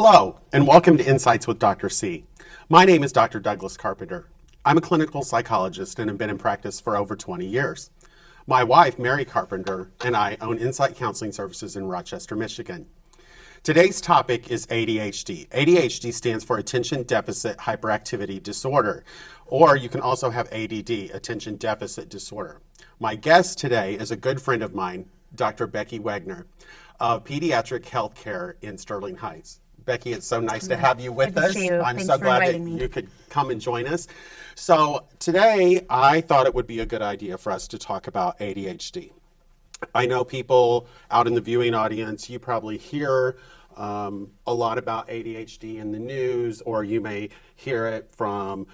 Hello, and welcome to Insights with Dr. C. My name is Dr. Douglas Carpenter. I'm a clinical psychologist and have been in practice for over 20 years. My wife, Mary Carpenter, and I own Insight Counseling Services in Rochester, Michigan. Today's topic is ADHD. ADHD stands for Attention Deficit Hyperactivity Disorder, or you can also have ADD, Attention Deficit Disorder. My guest today is a good friend of mine, Dr. Becky Wegner of Pediatric Healthcare in Sterling Heights. Becky, it's so nice to have you with us. I'm so glad that you could come and join us. So today, I thought it would be a good idea for us to talk about ADHD. I know people out in the viewing audience, you probably hear a lot about ADHD in the news, or you may hear it from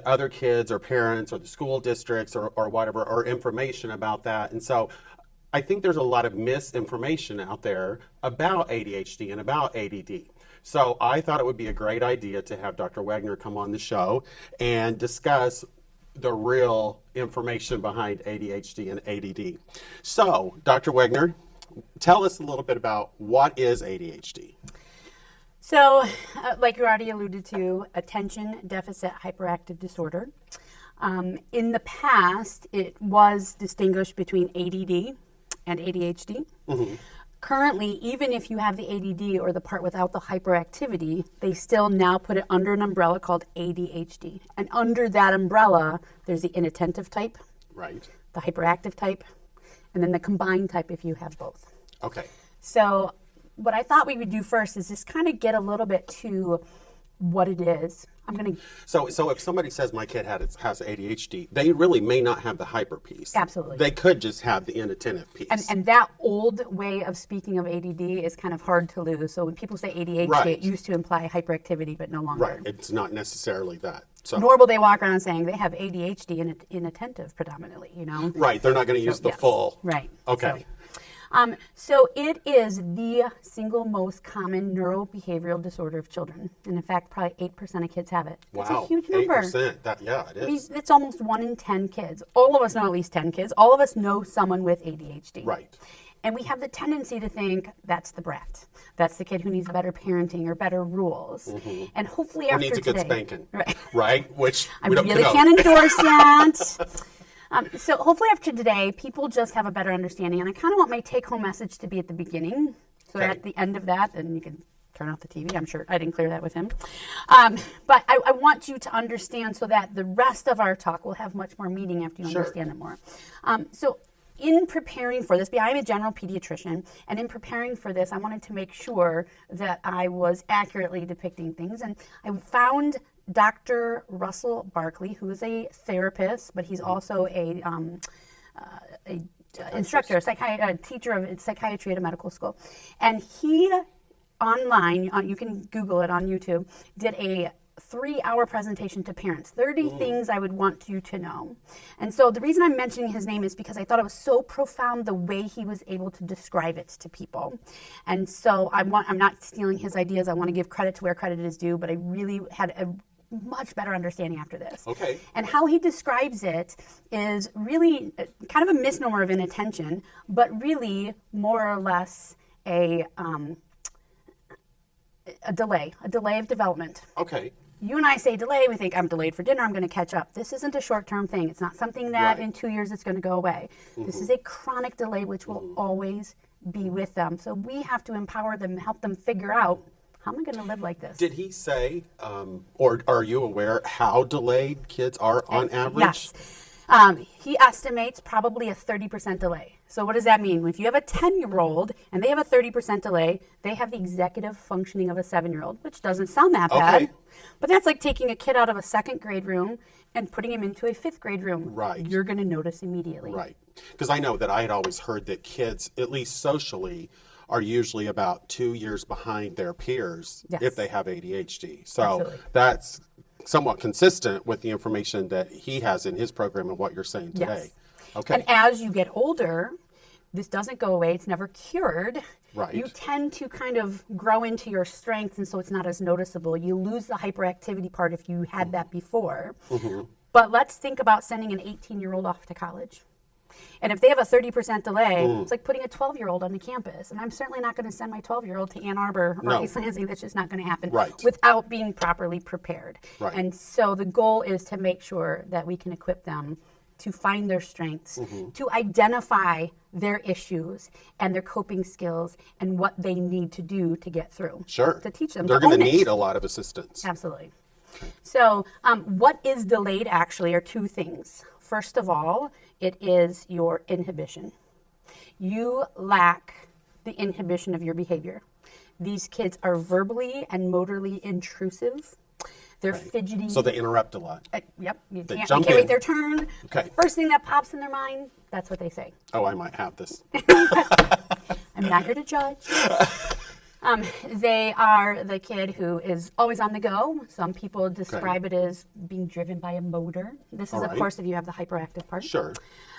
other kids or parents or the school districts or whatever, or information about that. And so I think there's a lot of misinformation out there about ADHD and about ADD. So I thought it would be a great idea to have Dr. Wegner come on the show and discuss the real information behind ADHD and ADD. So, Dr. Wegner, tell us a little bit about what is ADHD. So, like you already alluded to, attention deficit hyperactive disorder. In the past, it was distinguished between ADD and ADHD. Mm-hmm. Currently, even if you have the ADD or the part without the hyperactivity, they still now put it under an umbrella called ADHD. And under that umbrella, there's the inattentive type, right, the hyperactive type, and then the combined type if you have both. Okay. So what I thought we would do first is just kind of get a little bit to what it is. So if somebody says my kid has ADHD, they really may not have the hyper piece. Absolutely. They could just have the inattentive piece. And that old way of speaking of ADD is kind of hard to lose. So when people say ADHD, right, it used to imply hyperactivity, but no longer. Right. It's not necessarily that. So. Nor will they walk around saying they have ADHD and inattentive predominantly, you know? Right. They're not going to use the full. Right. Okay. So it is the single most common neurobehavioral disorder of children. And in fact, probably 8% of kids have it. That's a huge number. 8%. Yeah, it is. I mean, it's almost 1 in 10 kids. All of us know at least 10 kids. All of us know someone with ADHD. Right. And we have the tendency to think that's the brat. That's the kid who needs better parenting or better rules. Mm-hmm. And hopefully after needs a today, good spanking. Right. Right? Which I really can't endorse that. So hopefully after today, people just have a better understanding. And I kind of want my take-home message to be at the beginning. So at the end of that, and you can turn off the TV. I'm sure I didn't clear that with him. But I want you to understand so that the rest of our talk will have much more meaning after you understand it more. So in preparing for this, I'm a general pediatrician, and in preparing for this, I wanted to make sure that I was accurately depicting things. And I found Dr. Russell Barkley, who is a therapist, but he's also a instructor, a teacher of psychiatry at a medical school. And he, online, you can Google it on YouTube, did a 3-hour presentation to parents, 30 things I would want you to know. And so the reason I'm mentioning his name is because I thought it was so profound the way he was able to describe it to people. And so I'm not stealing his ideas. I want to give credit to where credit is due, but I really had a much better understanding after this. Okay. And how he describes it is really kind of a misnomer of inattention, but really more or less a delay of development. Okay. You and I say delay, we think I'm delayed for dinner, I'm going to catch up. This isn't a short-term thing. It's not something that in 2 years it's going to go away. Mm-hmm. This is a chronic delay which will always be with them. So we have to empower them, help them figure out, how am I going to live like this? Did he say, or are you aware how delayed kids are on average? Yes. He estimates probably a 30% delay. So what does that mean? If you have a 10-year-old and they have a 30% delay, they have the executive functioning of a 7-year-old, which doesn't sound that bad. But that's like taking a kid out of a 2nd grade room and putting him into a 5th grade room. Right. You're going to notice immediately. Right. Because I know that I had always heard that kids, at least socially, are usually about 2 years behind their peers if they have ADHD. So that's somewhat consistent with the information that he has in his program and what you're saying today. Yes. Okay. And as you get older, this doesn't go away. It's never cured. Right. You tend to kind of grow into your strengths, and so it's not as noticeable. You lose the hyperactivity part if you had that before. Mm-hmm. But let's think about sending an 18-year-old off to college. And if they have a 30% delay, it's like putting a 12-year-old on the campus. And I'm certainly not going to send my 12-year-old to Ann Arbor or East Lansing. That's just not going to happen without being properly prepared. Right. And so the goal is to make sure that we can equip them to find their strengths, to identify their issues and their coping skills and what they need to do to get through. Sure. To teach them. They're going to need a lot of assistance. Absolutely. So what is delayed actually are two things. First of all, it is your inhibition. You lack the inhibition of your behavior. These kids are verbally and motorly intrusive. They're fidgety. So they interrupt a lot. Yep. You They can't jump wait in. their turn. Okay. First thing that pops in their mind, that's what they say. Oh, I might have this. I'm not here to judge. They are the kid who is always on the go. Some people describe it as being driven by a motor. This is, of course, if you have the hyperactive part. Sure.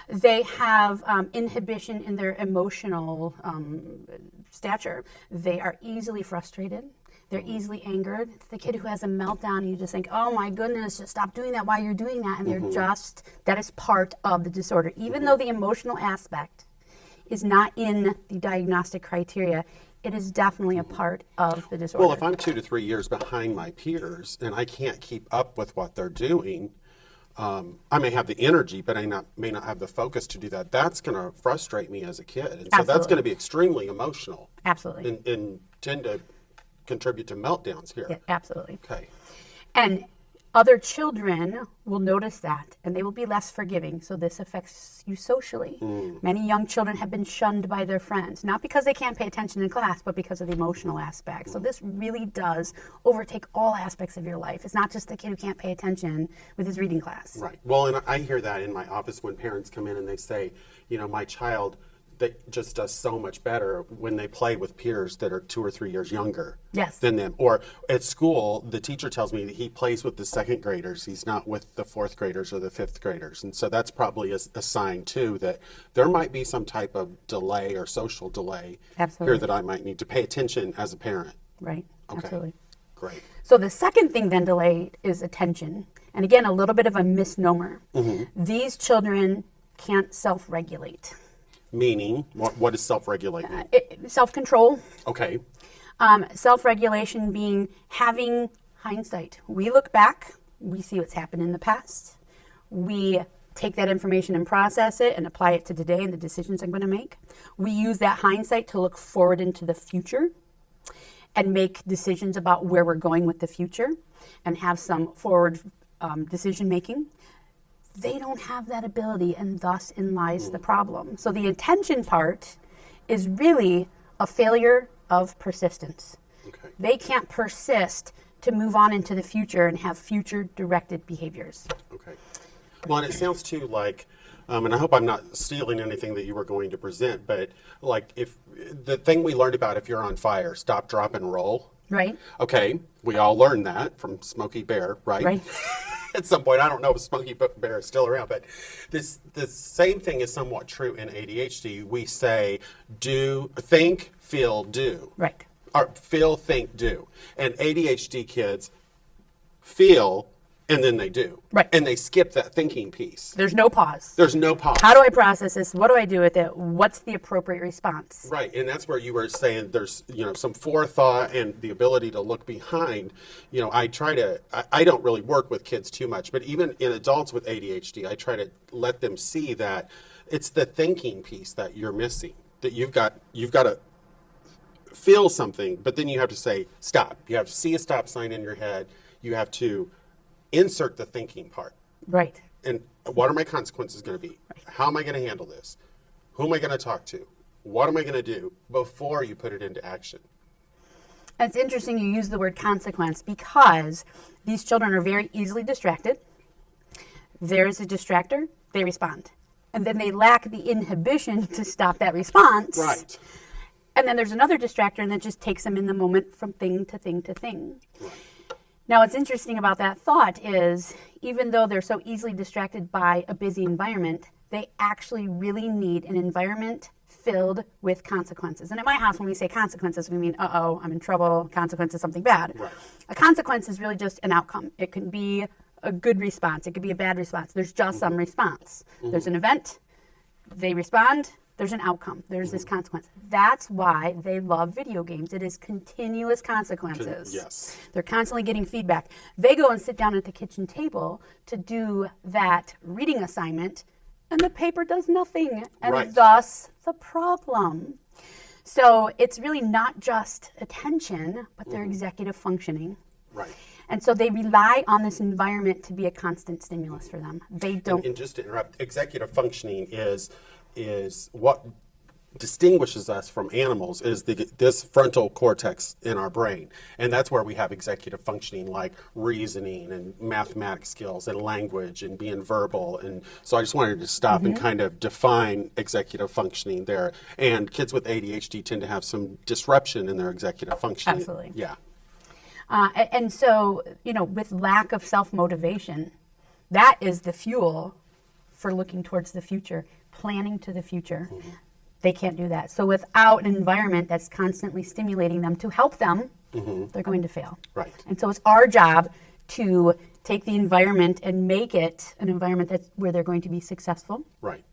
They have inhibition in their emotional stature. They are easily frustrated. They're easily angered. It's the kid who has a meltdown and you just think, oh my goodness, just stop doing that while you're doing that. And they're that is part of the disorder. Even though the emotional aspect is not in the diagnostic criteria, it is definitely a part of the disorder. Well, if I'm 2 to 3 years behind my peers and I can't keep up with what they're doing, I may have the energy, but I may not have the focus to do that. That's going to frustrate me as a kid. And so that's going to be extremely emotional. Absolutely. And tend to contribute to meltdowns here. Yeah, absolutely. Okay. And other children will notice that and they will be less forgiving. So this affects you socially. Many young children have been shunned by their friends, not because they can't pay attention in class, but because of the emotional aspect. So this really does overtake all aspects of your life. It's not just the kid who can't pay attention with his reading class. Right. Well, and I hear that in my office when parents come in and they say, you know, my child that just does so much better when they play with peers that are 2 or 3 years younger than them. Or at school, the teacher tells me that he plays with the second graders. He's not with the fourth graders or the fifth graders. And so that's probably a sign, too, that there might be some type of delay or social delay here that I might need to pay attention as a parent. Right. Okay. Absolutely. Great. So the second thing then delayed is attention. And again, a little bit of a misnomer. These children can't self-regulate. Meaning, what does self-regulate mean? Self-control. Okay. Self-regulation being having hindsight. We look back, we see what's happened in the past. We take that information and process it and apply it to today and the decisions I'm going to make. We use that hindsight to look forward into the future and make decisions about where we're going with the future and have some forward decision making. They don't have that ability, and thus in lies the problem. So the attention part is really a failure of persistence. Okay. They can't persist to move on into the future and have future-directed behaviors. Okay. Well, and it sounds too like, and I hope I'm not stealing anything that you were going to present, but like if the thing we learned about if you're on fire, stop, drop, and roll. Right. Okay, we all learned that from Smokey Bear, right? Right. At some point, I don't know if Smokey Bear is still around, but this same thing is somewhat true in ADHD. We say do, think, feel, do. Right. Or feel, think, do. And ADHD kids feel and then they do. Right. And they skip that thinking piece. There's no pause. There's no pause. How do I process this? What do I do with it? What's the appropriate response? Right, and that's where you were saying there's, some forethought and the ability to look behind. I don't really work with kids too much, but even in adults with ADHD, I try to let them see that it's the thinking piece that you're missing, that you've got to feel something, but then you have to say stop. You have to see a stop sign in your head. You have to insert the thinking part. Right. And what are my consequences going to be? Right. How am I going to handle this? Who am I going to talk to? What am I going to do before you put it into action? It's interesting you use the word consequence because these children are very easily distracted. There's a distractor, they respond. And then they lack the inhibition to stop that response. Right. And then there's another distractor and that just takes them in the moment from thing to thing to thing. Right. Now, what's interesting about that thought is even though they're so easily distracted by a busy environment, they actually really need an environment filled with consequences. And at my house, when we say consequences, we mean, uh-oh, I'm in trouble, consequence is something bad. Right. A consequence is really just an outcome. It can be a good response. It could be a bad response. There's just some response. There's an event. they respond, there's an outcome. There's this consequence. That's why they love video games. It is continuous consequences. Yes. They're constantly getting feedback. They go and sit down at the kitchen table to do that reading assignment, and the paper does nothing. And thus the problem. So it's really not just attention, but their executive functioning. Right. And so they rely on this environment to be a constant stimulus for them. They don't. And just to interrupt, executive functioning is what distinguishes us from animals is this frontal cortex in our brain. And that's where we have executive functioning like reasoning and mathematics skills and language and being verbal. And so I just wanted to stop and kind of define executive functioning there. And kids with ADHD tend to have some disruption in their executive functioning. Absolutely. Yeah. And so, with lack of self-motivation, that is the fuel for looking towards the future, planning to the future. They can't do that. So without an environment that's constantly stimulating them to help them, they're going to fail. Right. And so it's our job to take the environment and make it an environment where they're going to be successful. Right.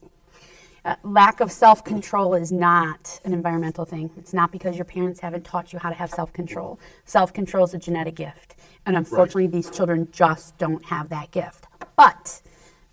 Lack of self-control is not an environmental thing. It's not because your parents haven't taught you how to have self-control. Self-control is a genetic gift. And unfortunately, these children just don't have that gift. But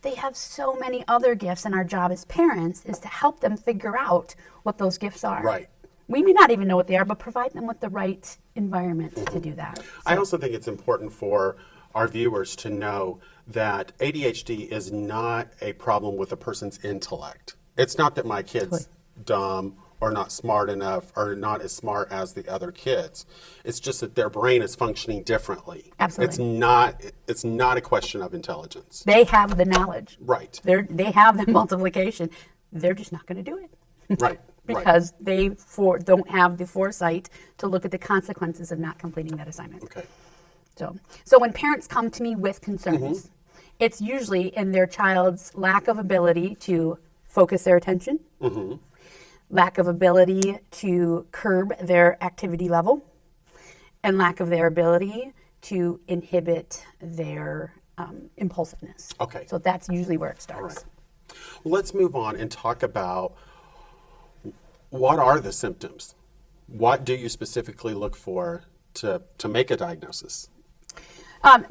they have so many other gifts, and our job as parents is to help them figure out what those gifts are. Right. We may not even know what they are, but provide them with the right environment to do that. I also think it's important for our viewers to know that ADHD is not a problem with a person's intellect. It's not that my kid's dumb or not smart enough or not as smart as the other kids. It's just that their brain is functioning differently. Absolutely. It's not a question of intelligence. They have the knowledge. Right. They have the multiplication. They're just not going to do it. Right. Because they don't have the foresight to look at the consequences of not completing that assignment. Okay. So when parents come to me with concerns, it's usually in their child's lack of ability to focus their attention, lack of ability to curb their activity level, and lack of their ability to inhibit their impulsiveness. Okay. So that's usually where it starts. All right. Well, let's move on and talk about what are the symptoms? What do you specifically look for to make a diagnosis?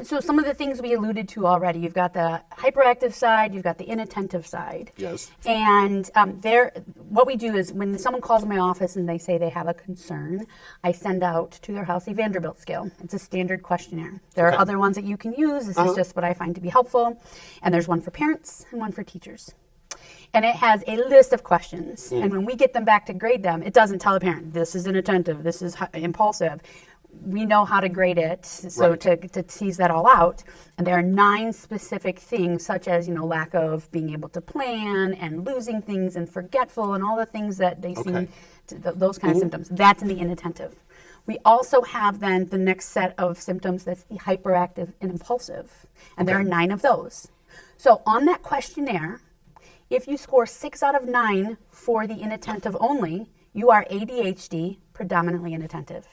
So some of the things we alluded to already, you've got the hyperactive side, you've got the inattentive side. Yes. And what we do is when someone calls my office and they say they have a concern, I send out to their house a Vanderbilt scale. It's a standard questionnaire. There are other ones that you can use. This is just what I find to be helpful. And there's one for parents and one for teachers. And it has a list of questions. And when we get them back to grade them, it doesn't tell the parent, this is inattentive, this is impulsive. We know how to grade it, so to tease that all out. And there are 9 specific things, such as lack of being able to plan and losing things and forgetful and all the things that they seem those kind of symptoms. That's in the inattentive. We also have then the next set of symptoms that's the hyperactive and impulsive, and there are 9 of those. So on that questionnaire, if you score 6 out of 9 for the inattentive only, you are ADHD, predominantly inattentive.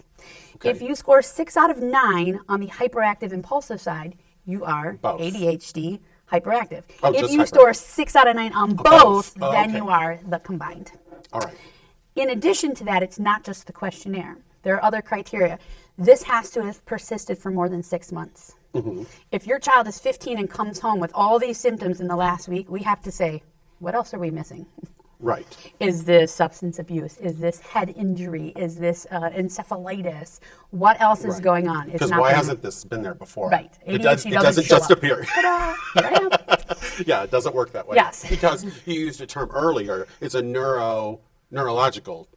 Okay. If you score 6 out of 9 on the hyperactive impulsive side, you are ADHD, hyperactive. If you score 6 out of 9 on both, then you are the combined. All right. In addition to that, it's not just the questionnaire. There are other criteria. This has to have persisted for more than 6 months. If your child is 15 and comes home with all these symptoms in the last week, we have to say, what else are we missing? Right. Is this substance abuse? Is this head injury? Is this encephalitis? What else is going on? Because why hasn't this been there before? Right. It doesn't just appear. Ta-da! Here I am. Yeah, it doesn't work that way. Yes. Because you used a term earlier. It's a neurological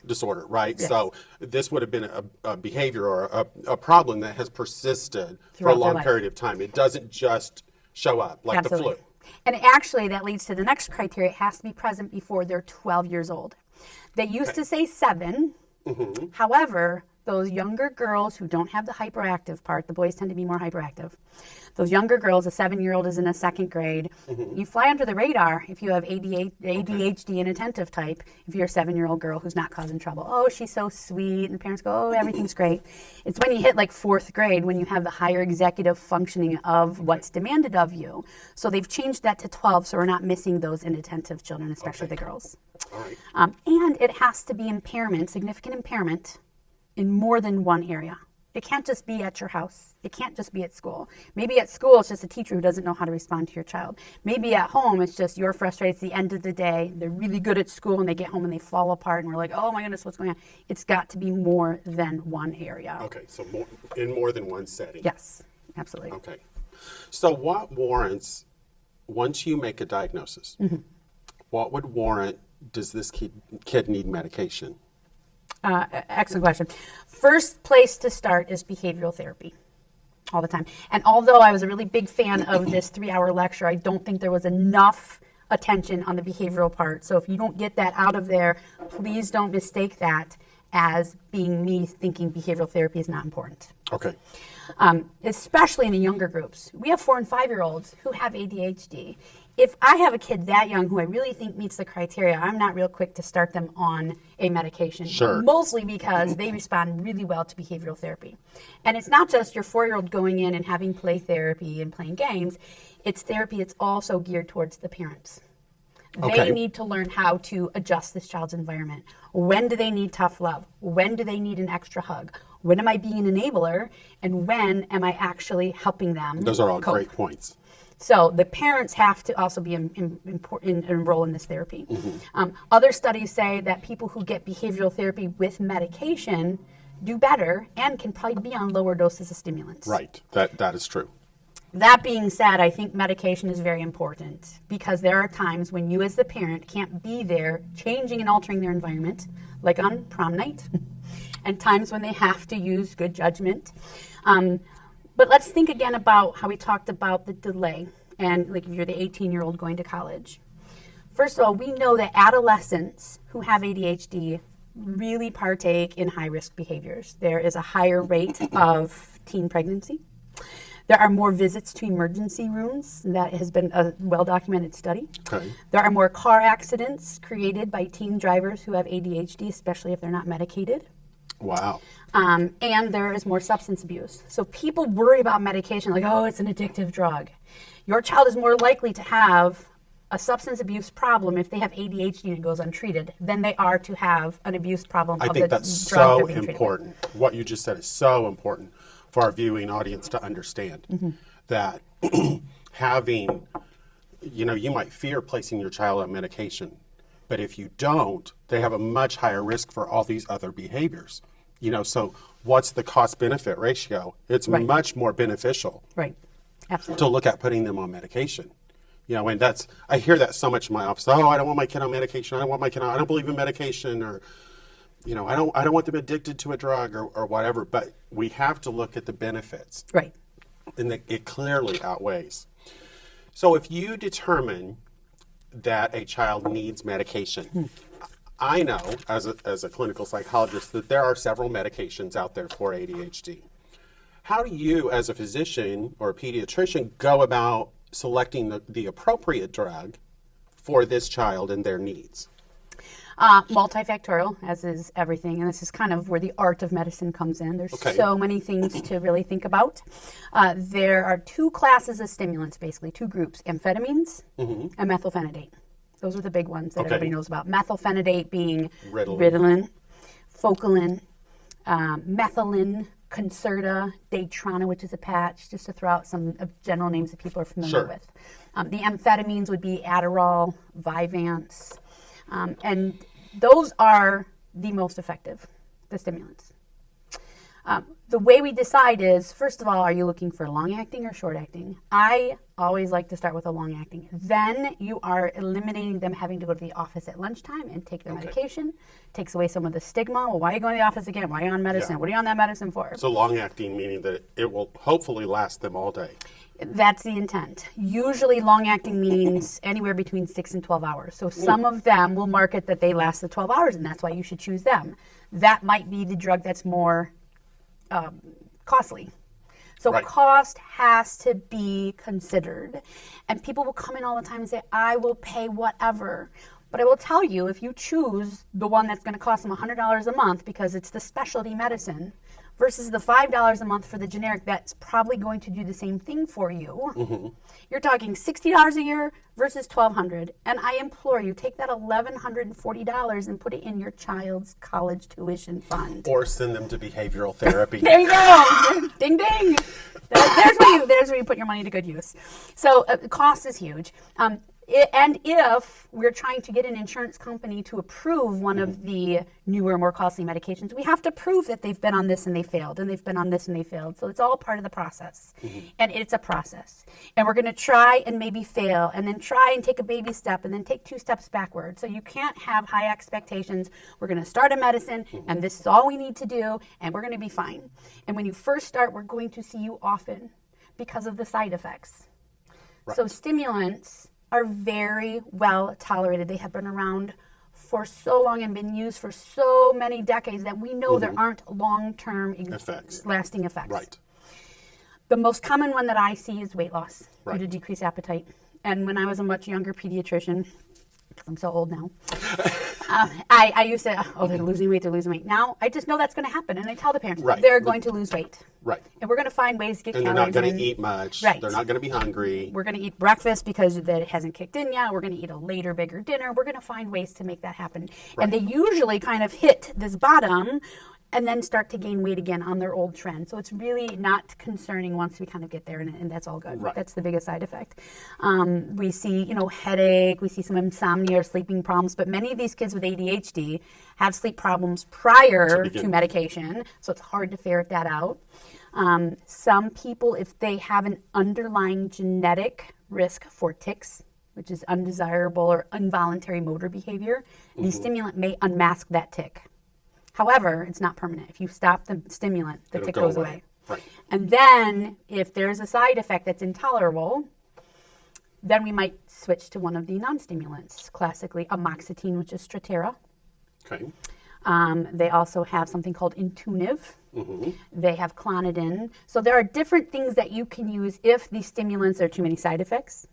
disorder, right? Yes. So this would have been a behavior or a problem that has persisted for a Throughout their long life. period of time. It doesn't just show up like the flu. And actually, that leads to the next criteria. It has to be present before they're 12 years old. They used to say 7. However, those younger girls who don't have the hyperactive part, the boys tend to be more hyperactive. Those younger girls, a 7-year-old is in a 2nd grade, you fly under the radar if you have ADHD and attentive type, if you're a 7-year-old girl who's not causing trouble. Oh, she's so sweet, and the parents go, oh, everything's great. It's when you hit like 4th grade when you have the higher executive functioning of what's demanded of you. So they've changed that to 12, so we're not missing those inattentive children, especially the girls. All right. And it has to be impairment, significant impairment, in more than one area. It can't just be at your house. It can't just be at school. Maybe at school it's just a teacher who doesn't know how to respond to your child. Maybe at home it's just you're frustrated. It's the end of the day. They're really good at school and they get home and they fall apart and we're like, oh my goodness, what's going on? It's got to be more than one area. Okay, so in more than one setting. Yes, absolutely. Okay. So what warrants, once you make a diagnosis, what would warrant, does this kid need medication? Excellent question. First place to start is behavioral therapy all the time. And although I was a really big fan of this 3-hour lecture, I don't think there was enough attention on the behavioral part. So if you don't get that out of there, please don't mistake that as being me thinking behavioral therapy is not important. Okay. Especially in the younger groups. We have 4 and 5-year-olds who have ADHD. If I have a kid that young who I really think meets the criteria, I'm not real quick to start them on a medication. Sure. Mostly because they respond really well to behavioral therapy. And it's not just your 4-year-old going in and having play therapy and playing games. It's therapy. It's also geared towards the parents. They need to learn how to adjust this child's environment. When do they need tough love? When do they need an extra hug? When am I being an enabler? And when am I actually helping them Those are all cope? great points. So the parents have to also be enroll in this therapy. Other studies say that people who get behavioral therapy with medication do better and can probably be on lower doses of stimulants. Right, that is true. That being said, I think medication is very important because there are times when you as the parent can't be there changing and altering their environment, like on prom night, and times when they have to use good judgment. But let's think again about how we talked about the delay and like if you're the 18-year-old going to college. First of all, we know that adolescents who have ADHD really partake in high-risk behaviors. There is a higher rate of teen pregnancy. There are more visits to emergency rooms. That has been a well-documented study. Okay. There are more car accidents created by teen drivers who have ADHD, especially if they're not medicated. Wow. And there is more substance abuse. So people worry about medication like, oh, it's an addictive drug. Your child is more likely to have a substance abuse problem if they have ADHD and it goes untreated than they are to have an abuse problem I of think the that's drug so they're being treated with. important. What you just said is so important for our viewing audience to understand that having, you might fear placing your child on medication, but if you don't, they have a much higher risk for all these other behaviors. So what's the cost-benefit ratio? It's Right. much more beneficial Right. Absolutely. to look at putting them on medication. And I hear that so much in my office. Oh, I don't want my kid on medication. I don't believe in medication, or, I don't want them addicted to a drug or whatever. But we have to look at the benefits, Right. and it clearly outweighs. So if you determine that a child needs medication, I know as a clinical psychologist that there are several medications out there for ADHD. How do you, as a physician or a pediatrician, go about selecting the appropriate drug for this child and their needs? Multifactorial, as is everything, and this is kind of where the art of medicine comes in. There's so many things to really think about. There are 2 classes of stimulants, basically 2 groups: amphetamines and methylphenidate. Those are the big ones that everybody knows about. Methylphenidate being Ritalin, Focalin, methylene, Concerta, Daytrana, which is a patch, just to throw out some general names that people are familiar with. The amphetamines would be Adderall, Vyvanse, and those are the most effective, the stimulants. The way we decide is, first of all, are you looking for long-acting or short-acting? I always like to start with a long-acting. Then you are eliminating them having to go to the office at lunchtime and take their medication. Takes away some of the stigma. Well, why are you going to the office again? Why are you on medicine? Yeah. What are you on that medicine for? So long-acting, meaning that it will hopefully last them all day. That's the intent. Usually long-acting means anywhere between 6 and 12 hours. So some of them will market that they last the 12 hours, and that's why you should choose them. That might be the drug that's more costly. So Right. cost has to be considered. And people will come in all the time and say, I will pay whatever. But I will tell you, if you choose the one that's going to cost them $100 a month because it's the specialty medicine versus the $5 a month for the generic that's probably going to do the same thing for you, you're talking $60 a year versus $1,200. And I implore you, take that $1,140 and put it in your child's college tuition fund. Or send them to behavioral therapy. There you go. Ding, ding. There's where you put your money to good use. So cost is huge. And if we're trying to get an insurance company to approve one of the newer, more costly medications, we have to prove that they've been on this and they failed, and they've been on this and they failed. So it's all part of the process. And it's a process. And we're going to try and maybe fail, and then try and take a baby step, and then take 2 steps backward. So you can't have high expectations. We're going to start a medicine, and this is all we need to do, and we're going to be fine. And when you first start, we're going to see you often because of the side effects. Right. So stimulants are very well tolerated. They have been around for so long and been used for so many decades that we know there aren't long-term lasting effects. Right. The most common one that I see is weight loss Right. due to decreased appetite. And when I was a much younger pediatrician, because I'm so old now, I used to, they're losing weight. Now I just know that's going to happen. And I tell the parents, Right. they're going to lose weight. Right. And we're going to find ways to get And they're calories not going in. to eat much. Right. They're not going to be hungry. We're going to eat breakfast because that hasn't kicked in yet. We're going to eat a later, bigger dinner. We're going to find ways to make that happen. Right. And they usually kind of hit this bottom and then start to gain weight again on their old trend. So it's really not concerning once we kind of get there, and that's all good. Right. That's the biggest side effect. We see, headache. We see some insomnia or sleeping problems. But many of these kids with ADHD have sleep problems prior to medication. So it's hard to ferret that out. Some people, if they have an underlying genetic risk for tics, which is undesirable or involuntary motor behavior, the stimulant may unmask that tic. However, it's not permanent. If you stop the stimulant, the tic goes away. Right. And then if there's a side effect that's intolerable, then we might switch to one of the non-stimulants, classically amoxicillin, which is Strattera. Okay. They also have something called Intuniv. They have Clonidine. So there are different things that you can use if these stimulants are too many side effects.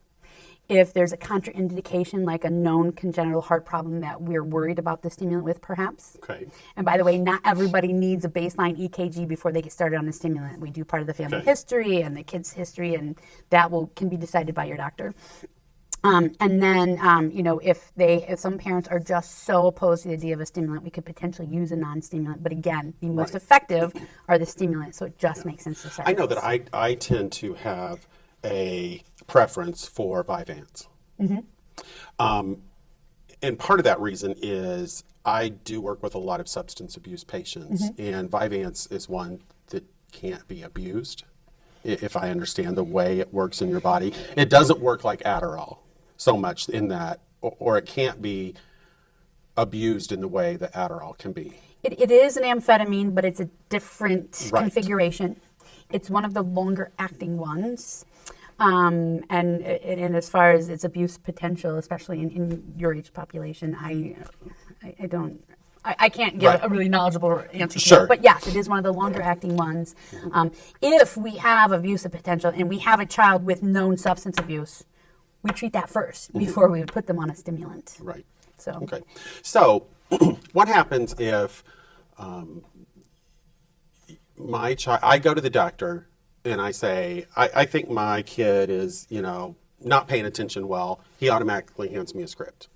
If there's a contraindication, like a known congenital heart problem that we're worried about the stimulant with, perhaps. Okay. And by the way, not everybody needs a baseline EKG before they get started on a stimulant. We do part of the family history and the kid's history, and that can be decided by your doctor. And then, if some parents are just so opposed to the idea of a stimulant, we could potentially use a non-stimulant. But again, the most effective are the stimulants, so it just makes sense to start. I know that I tend to have a preference for Vyvanse. And part of that reason is I do work with a lot of substance abuse patients, and Vyvanse is one that can't be abused, if I understand the way it works in your body. It doesn't work like Adderall so much in that, or it can't be abused in the way that Adderall can be. It is an amphetamine, but it's a different configuration. It's one of the longer acting ones. And as far as its abuse potential, especially in your age population, I can't give a really knowledgeable answer to that. But yes, it is one of the longer acting ones. If we have abuse potential and we have a child with known substance abuse, we treat that first before we would put them on a stimulant. Right. So. Okay. So what happens if my child, I go to the doctor and I say, I think my kid is, not paying attention well. He automatically hands me a script.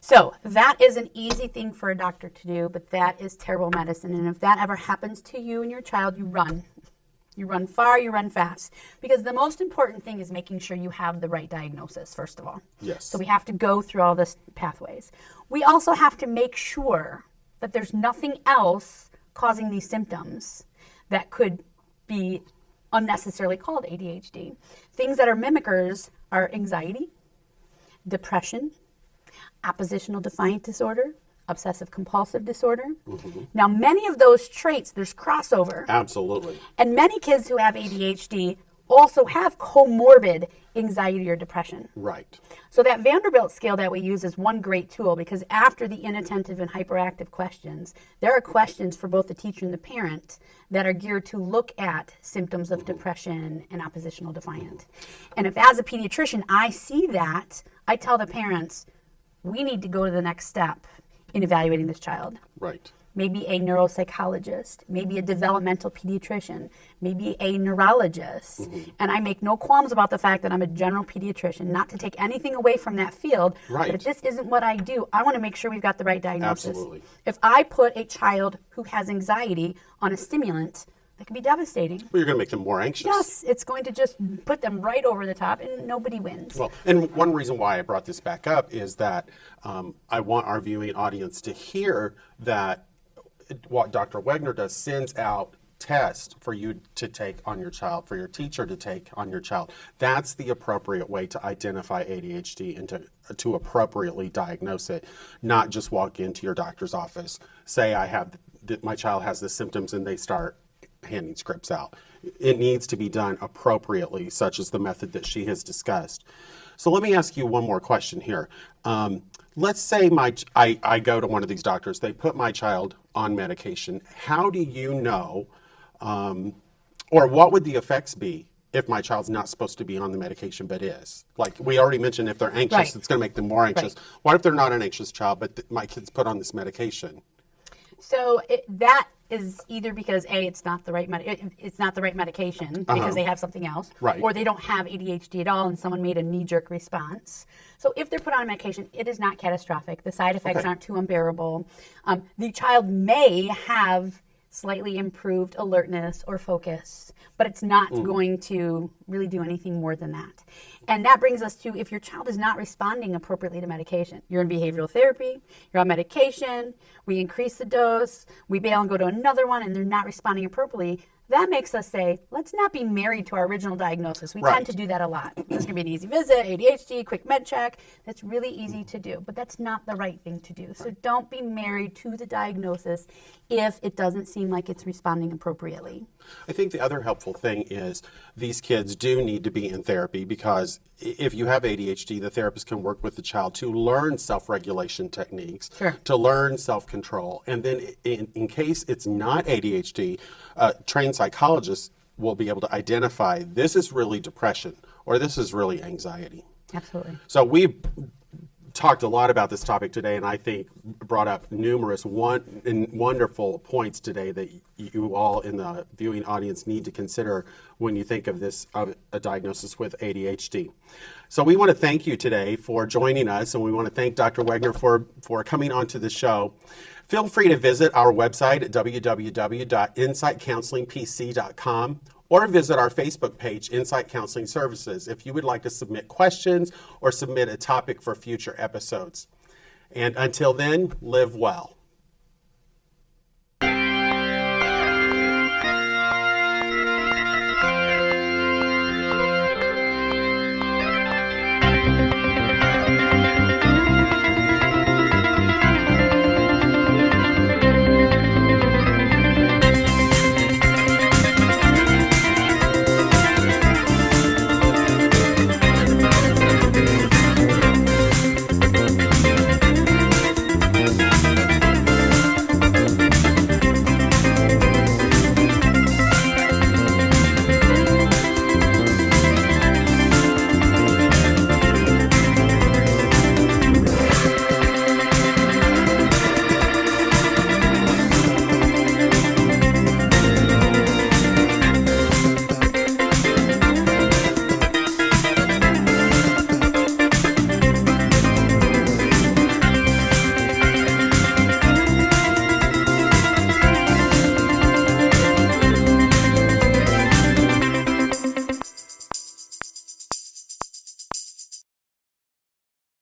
So that is an easy thing for a doctor to do, but that is terrible medicine. And if that ever happens to you and your child, you run. You run far, you run fast. Because the most important thing is making sure you have the right diagnosis, first of all. Yes. So we have to go through all this pathways. We also have to make sure that there's nothing else causing these symptoms that could be unnecessarily called ADHD. Things that are mimickers are anxiety, depression, oppositional defiant disorder, obsessive compulsive disorder. Now, many of those traits, there's crossover. Absolutely. And many kids who have ADHD also have comorbid anxiety or depression. Right. So that Vanderbilt scale that we use is one great tool, because after the inattentive and hyperactive questions, there are questions for both the teacher and the parent that are geared to look at symptoms of depression and oppositional defiant. And if as a pediatrician I see that, I tell the parents, we need to go to the next step in evaluating this child. Right. Maybe a neuropsychologist, maybe a developmental pediatrician, maybe a neurologist. And I make no qualms about the fact that I'm a general pediatrician, not to take anything away from that field. Right. But if this isn't what I do, I want to make sure we've got the right diagnosis. Absolutely. If I put a child who has anxiety on a stimulant, that can be devastating. Well, you're going to make them more anxious. Yes, it's going to just put them right over the top, and nobody wins. Well, and one reason why I brought this back up is that I want our viewing audience to hear that what Dr. Wegner does, sends out tests for you to take on your child, for your teacher to take on your child. That's the appropriate way to identify ADHD and to appropriately diagnose it, not just walk into your doctor's office, say my child has the symptoms, and they start handing scripts out. It needs to be done appropriately, such as the method that she has discussed. So let me ask you one more question here. Let's say I go to one of these doctors, they put my child on medication. How do you know, or what would the effects be if my child's not supposed to be on the medication but is? Like we already mentioned, if they're anxious, Right. it's going to make them more anxious. Right. What if they're not an anxious child, but my kid's put on this medication? So that is either because it's not the right medication because they have something else, Right. or they don't have ADHD at all and someone made a knee-jerk response. So if they're put on a medication, it is not catastrophic. The side effects aren't too unbearable. The child may have slightly improved alertness or focus, but it's not going to really do anything more than that. And that brings us to, if your child is not responding appropriately to medication, you're in behavioral therapy, you're on medication, we increase the dose, we bail and go to another one, and they're not responding appropriately, that makes us say, let's not be married to our original diagnosis. We Right. tend to do that a lot. This is going to be an easy visit, ADHD, quick med check. That's really easy to do, but that's not the right thing to do. So don't be married to the diagnosis if it doesn't seem like it's responding appropriately. I think the other helpful thing is these kids do need to be in therapy, because if you have ADHD, the therapist can work with the child to learn self-regulation techniques, Sure. to learn self-control. And then in case it's not ADHD, trained psychologists will be able to identify this is really depression or this is really anxiety. Absolutely. So we've talked a lot about this topic today, and I think brought up numerous wonderful points today that you all in the viewing audience need to consider when you think of this, of a diagnosis with ADHD. So we want to thank you today for joining us, and we want to thank Dr. Wegner for coming onto the show. Feel free to visit our website at www.insightcounselingpc.com, or visit our Facebook page, Insight Counseling Services, if you would like to submit questions or submit a topic for future episodes. And until then, live well.